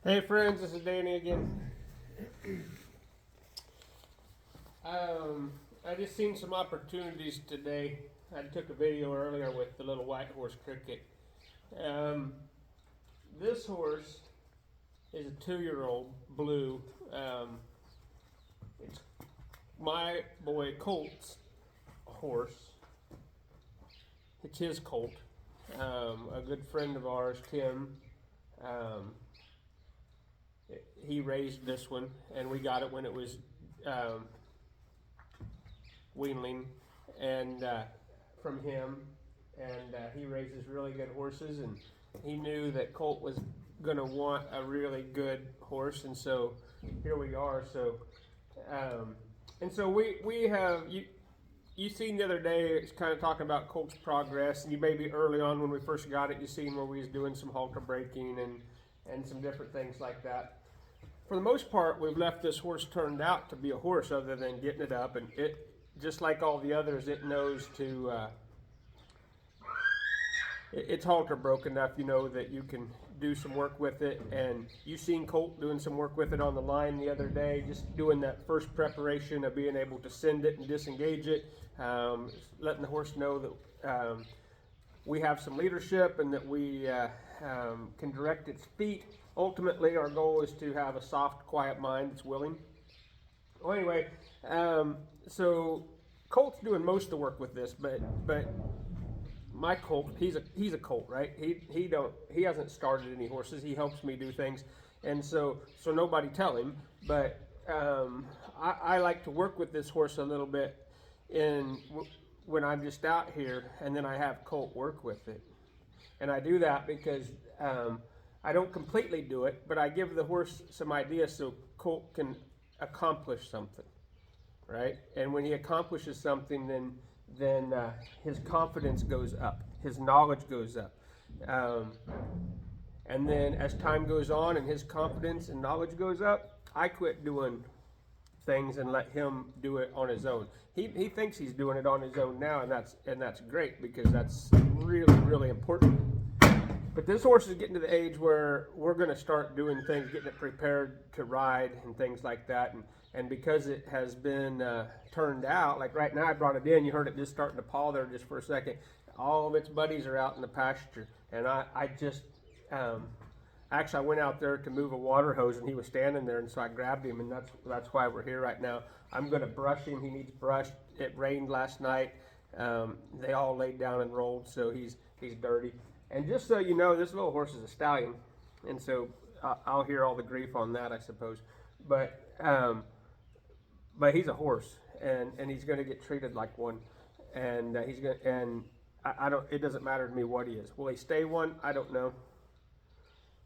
Hey friends, this is Danny again. I just seen some opportunities today. I took a video earlier with the little white horse cricket. Um, this horse is a 2-year-old blue. It's my boy Colt's horse. It's his colt. A good friend of ours, Tim. He raised this one, and we got it when it was weanling, and from him. And he raises really good horses, and he knew that Colt was going to want a really good horse, and so here we are. So, and so we have you seen the other day, it's kind of talking about Colt's progress, and you maybe early on when we first got it, you seen where we was doing some halter breaking and some different things like that. For the most part, we've left this horse turned out to be a horse other than getting it up, and it, just like all the others, it knows to, it's halter broke enough, you know, that you can do some work with it. And you seen Colt doing some work with it on the line the other day, just doing that first preparation of being able to send it and disengage it, letting the horse know that we have some leadership and that we can direct its feet. Ultimately, our goal is to have a soft, quiet mind that's willing. Well, anyway, so Colt's doing most of the work with this, but my Colt, he's a Colt, right? He hasn't started any horses. He helps me do things, and so nobody tell him. But I like to work with this horse a little bit when I'm just out here, and then I have Colt work with it, and I do that because I don't completely do it, but I give the horse some ideas so Colt can accomplish something, right? And when he accomplishes something, then his confidence goes up, his knowledge goes up. And then as time goes on and his confidence and knowledge goes up, I quit doing things and let him do it on his own. He thinks he's doing it on his own now, and that's great, because that's really, really important. But this horse is getting to the age where we're going to start doing things, getting it prepared to ride and things like that. And because it has been turned out, like right now I brought it in, you heard it just starting to paw there just for a second. All of its buddies are out in the pasture. And I just, actually I went out there to move a water hose, and he was standing there, and so I grabbed him, and that's why we're here right now. I'm going to brush him. He needs brushed. It rained last night. They all laid down and rolled, so he's dirty. And just so you know, this little horse is a stallion, and so I'll hear all the grief on that, I suppose. But he's a horse, and he's going to get treated like one, and he's going. And I don't. It doesn't matter to me what he is. Will he stay one? I don't know.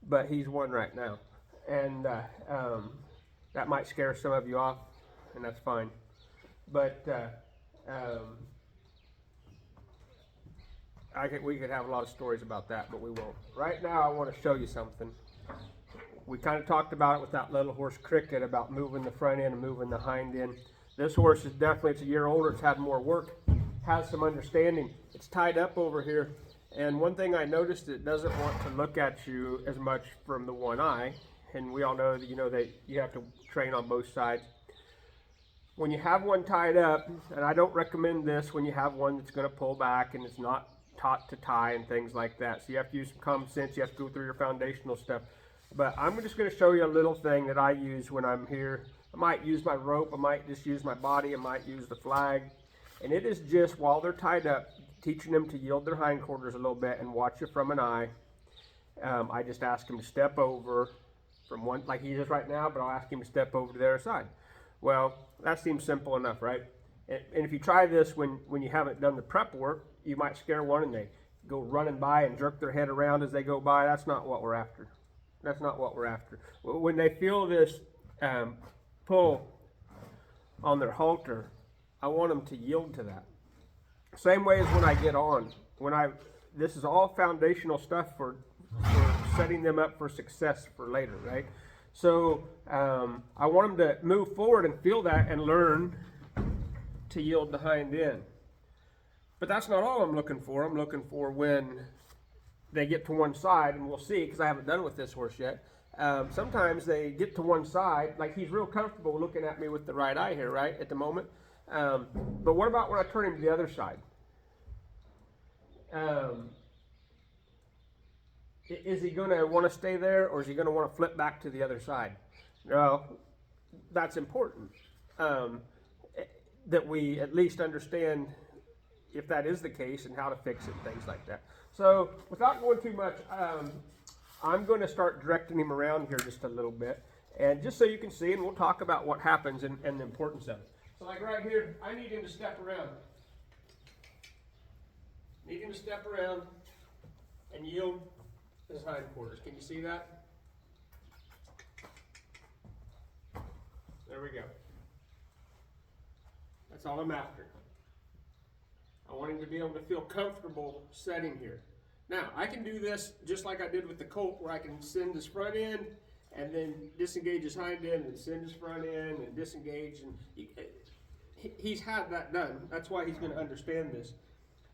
But he's one right now, and that might scare some of you off, and that's fine. But we could have a lot of stories about that, but we won't. Right now, I want to show you something. We kind of talked about it with that little horse cricket, about moving the front end and moving the hind end. This horse is definitely, it's a year older, it's had more work, has some understanding. It's tied up over here, and one thing I noticed, it doesn't want to look at you as much from the one eye, and we all know that, you know, that you have to train on both sides. When you have one tied up, and I don't recommend this when you have one that's going to pull back and it's not taught to tie and things like that. So you have to use some common sense. You have to go through your foundational stuff. But I'm just going to show you a little thing that I use when I'm here. I might use my rope. I might just use my body. I might use the flag. And it is just, while they're tied up, teaching them to yield their hindquarters a little bit and watch it from an eye. I just ask him to step over from one, like he is right now, but I'll ask him to step over to the other side. Well, that seems simple enough, right? And if you try this when you haven't done the prep work, you might scare one and they go running by and jerk their head around as they go by. That's not what we're after. That's not what we're after. When they feel this pull on their halter, I want them to yield to that. Same way as when I get on. This is all foundational stuff for setting them up for success for later, right? So I want them to move forward and feel that and learn to yield the hind end. But that's not all I'm looking for. I'm looking for when they get to one side, and we'll see, because I haven't done it with this horse yet, sometimes they get to one side, like he's real comfortable looking at me with the right eye here, right, at the moment. But what about when I turn him to the other side? Is he going to want to stay there, or is he going to want to flip back to the other side? No, that's important, that we at least understand if that is the case and how to fix it, things like that. So without going too much, I'm going to start directing him around here just a little bit, and just so you can see, and we'll talk about what happens and the importance of it. So like right here, I need him to step around. Need him to step around and yield his hindquarters. Can you see that? There we go. That's all I'm after. I want him to be able to feel comfortable setting here. Now, I can do this just like I did with the colt, where I can send his front end and then disengage his hind end and send his front end and disengage. And he's had that done. That's why he's going to understand this.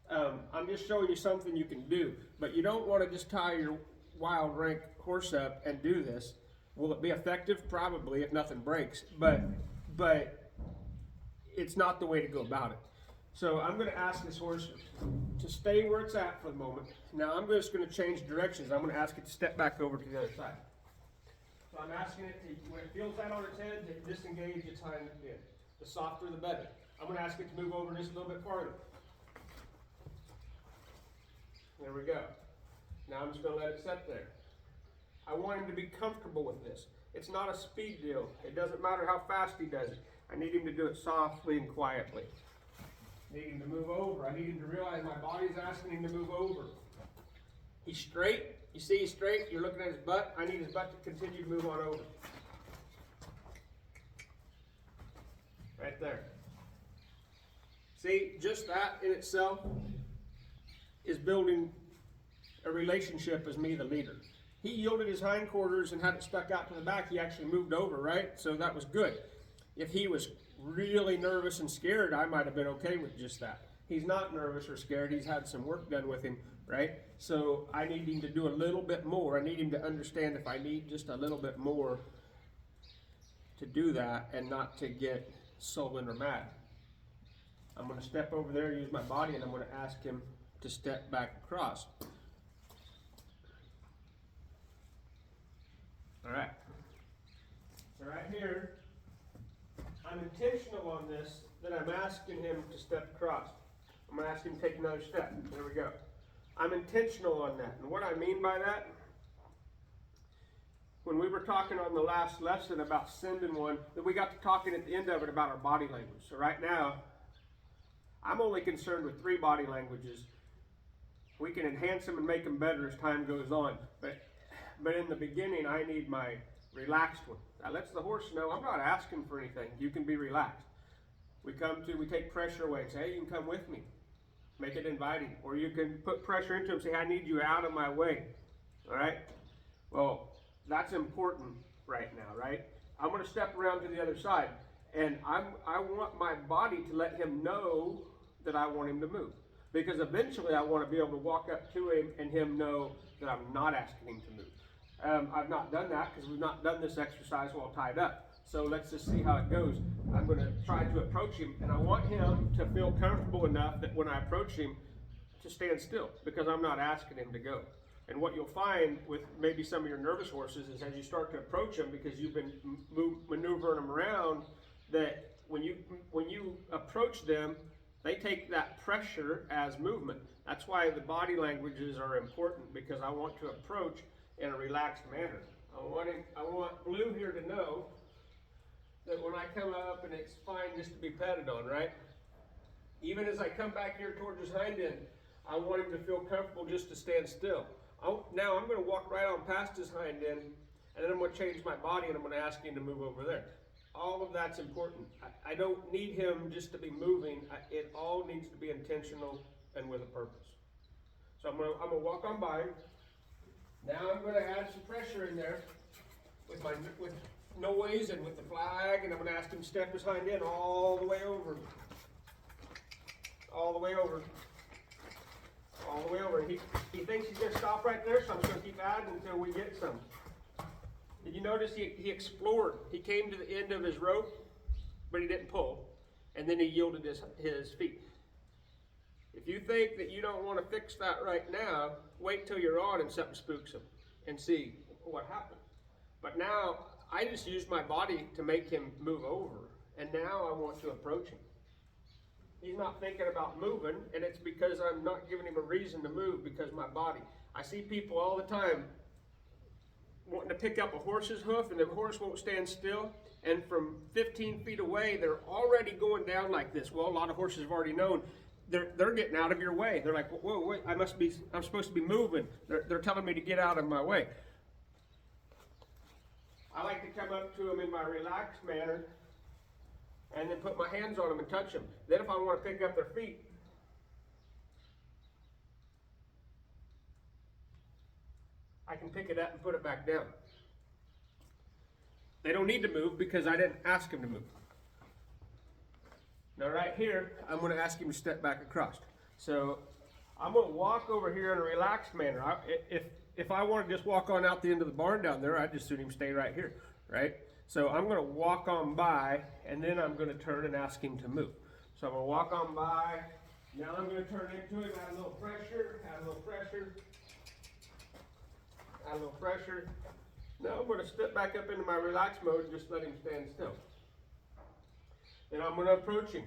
I'm just showing you something you can do, but you don't want to just tie your wild rank horse up and do this. Will it be effective? Probably, if nothing breaks, but it's not the way to go about it. So I'm going to ask this horse to stay where it's at for the moment. Now I'm just going to change directions. I'm going to ask it to step back over to the other side. So I'm asking it to, when it feels that on its head, to disengage its hind end. The softer the better. I'm going to ask it to move over just a little bit farther. There we go. Now I'm just going to let it sit there. I want him to be comfortable with this. It's not a speed deal. It doesn't matter how fast he does it. I need him to do it softly and quietly. I need him to move over. I need him to realize my body's asking him to move over. He's straight. You see he's straight. You're looking at his butt. I need his butt to continue to move on over. Right there. See, just that in itself is building a relationship as me, the leader. He yielded his hindquarters and had it stuck out to the back. He actually moved over, right? So that was good. If he was really nervous and scared, I might have been okay with just that. He's not nervous or scared. He's had some work done with him, right? So I need him to do a little bit more. I need him to understand if I need just a little bit more to do that and not to get sullen or mad. I'm going to step over there, use my body, and I'm going to ask him to step back across. All right. So right here, I'm intentional on this, that I'm asking him to step across. I'm going to ask him to take another step. There we go. I'm intentional on that. And what I mean by that, when we were talking on the last lesson about sending one, that we got to talking at the end of it about our body language. So right now, I'm only concerned with 3 body languages. We can enhance them and make them better as time goes on. But in the beginning, I need my relaxed one. That lets the horse know I'm not asking for anything. You can be relaxed. We take pressure away and say, hey, you can come with me. Make it inviting. Or you can put pressure into him and say, I need you out of my way. All right? Well, that's important right now, right? I'm going to step around to the other side. And I want my body to let him know that I want him to move. Because eventually I want to be able to walk up to him and him know that I'm not asking him to move. I've not done that because we've not done this exercise while tied up. So let's just see how it goes. I'm going to try to approach him, and I want him to feel comfortable enough that when I approach him to stand still, because I'm not asking him to go. And what you'll find with maybe some of your nervous horses is as you start to approach them, because you've been maneuvering them around, that when you approach them, they take that pressure as movement. That's why the body languages are important, because I want to approach in a relaxed manner. I want Blue here to know that when I come up, and it's fine just to be petted on, right? Even as I come back here towards his hind end, I want him to feel comfortable just to stand still. Now I'm going to walk right on past his hind end, and then I'm going to change my body, and I'm going to ask him to move over there. All of that's important. I don't need him just to be moving. It all needs to be intentional and with a purpose. So I'm going to walk on by. Now I'm going to add some pressure in there with noise and with the flag, and I'm going to ask him to step his hind end all the way over. All the way over. All the way over. He thinks he's going to stop right there, so I'm just going to keep adding until we get some. you notice he explored? He came to the end of his rope, but he didn't pull, and then he yielded his feet. If you think that you don't want to fix that right now, wait till you're on and something spooks him and see what happened. But now, I just used my body to make him move over, and now I want to approach him. He's not thinking about moving, and it's because I'm not giving him a reason to move because my body. I see people all the time wanting to pick up a horse's hoof, and the horse won't stand still, and from 15 feet away, they're already going down like this. Well, a lot of horses have already known. They're getting out of your way. They're like, whoa, wait, I'm supposed to be moving. They're telling me to get out of my way. I like to come up to them in my relaxed manner and then put my hands on them and touch them. Then if I want to pick up their feet, I can pick it up and put it back down. They don't need to move because I didn't ask them to move. Now right here, I'm going to ask him to step back across. So I'm going to walk over here in a relaxed manner. If I want to just walk on out the end of the barn down there, I'd just soon him stay right here, right? So I'm going to walk on by, and then I'm going to turn and ask him to move. So I'm going to walk on by. Now I'm going to turn into him, add a little pressure, add a little pressure, add a little pressure. Now I'm going to step back up into my relaxed mode and just let him stand still. Then I'm going to approach him.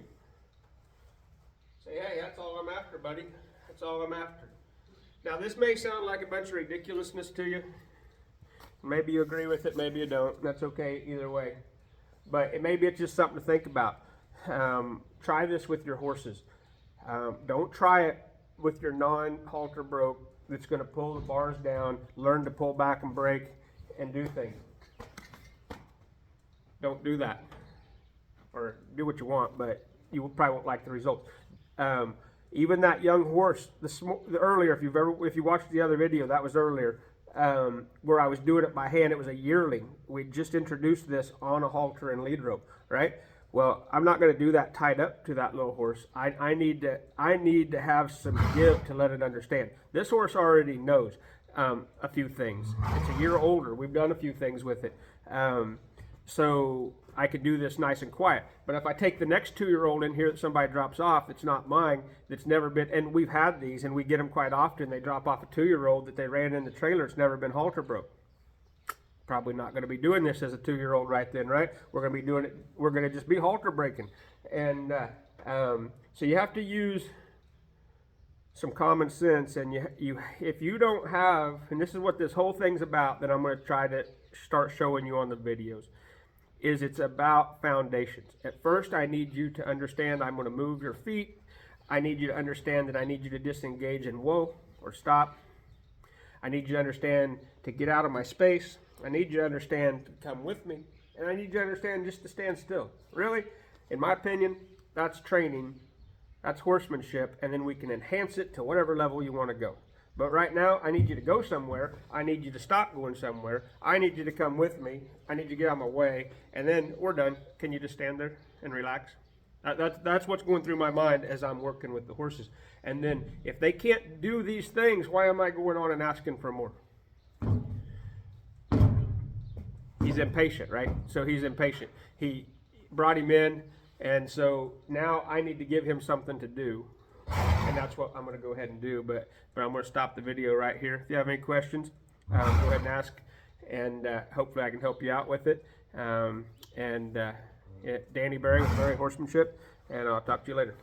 Say, hey, that's all I'm after, buddy. That's all I'm after. Now this may sound like a bunch of ridiculousness to you. Maybe you agree with it, maybe you don't. That's okay either way. But maybe it's just something to think about. Try this with your horses. Don't try it with your non-halter broke that's going to pull the bars down, learn to pull back and break, and do things. Don't do that. Or do what you want, but you probably won't like the results. Even that young horse, the earlier, if you watched the other video, that was earlier, where I was doing it by hand. It was a yearling. We just introduced this on a halter and lead rope, right? Well, I'm not going to do that tied up to that little horse. I need to have some give to let it understand. This horse already knows a few things. It's a year older. We've done a few things with it. So I could do this nice and quiet. But if I take the next 2-year-old in here that somebody drops off, it's not mine, that's never been, and we've had these, and we get them quite often. They drop off a 2-year-old that they ran in the trailer. It's never been halter broke. Probably not going to be doing this as a 2-year-old right then, right? We're going to be doing it, we're going to just be halter breaking. And so you have to use some common sense, and if you don't have, and this is what this whole thing's about that I'm going to try to start showing you on the videos, is it's about foundations. At first, I need you to understand I'm going to move your feet. I need you to understand that I need you to disengage and whoa, or stop. I need you to understand to get out of my space. I need you to understand to come with me. And I need you to understand just to stand still. Really, in my opinion, that's training. That's horsemanship. And then we can enhance it to whatever level you want to go. But right now, I need you to go somewhere. I need you to stop going somewhere. I need you to come with me. I need you to get out of my way. And then we're done. Can you just stand there and relax? That's what's going through my mind as I'm working with the horses. And then if they can't do these things, why am I going on and asking for more? He's impatient, right? So he's impatient. He brought him in, and so now I need to give him something to do. And that's what I'm going to go ahead and do, but I'm going to stop the video right here. If you have any questions, go ahead and ask, and hopefully I can help you out with it. Danny Berry with Berry Horsemanship, and I'll talk to you later.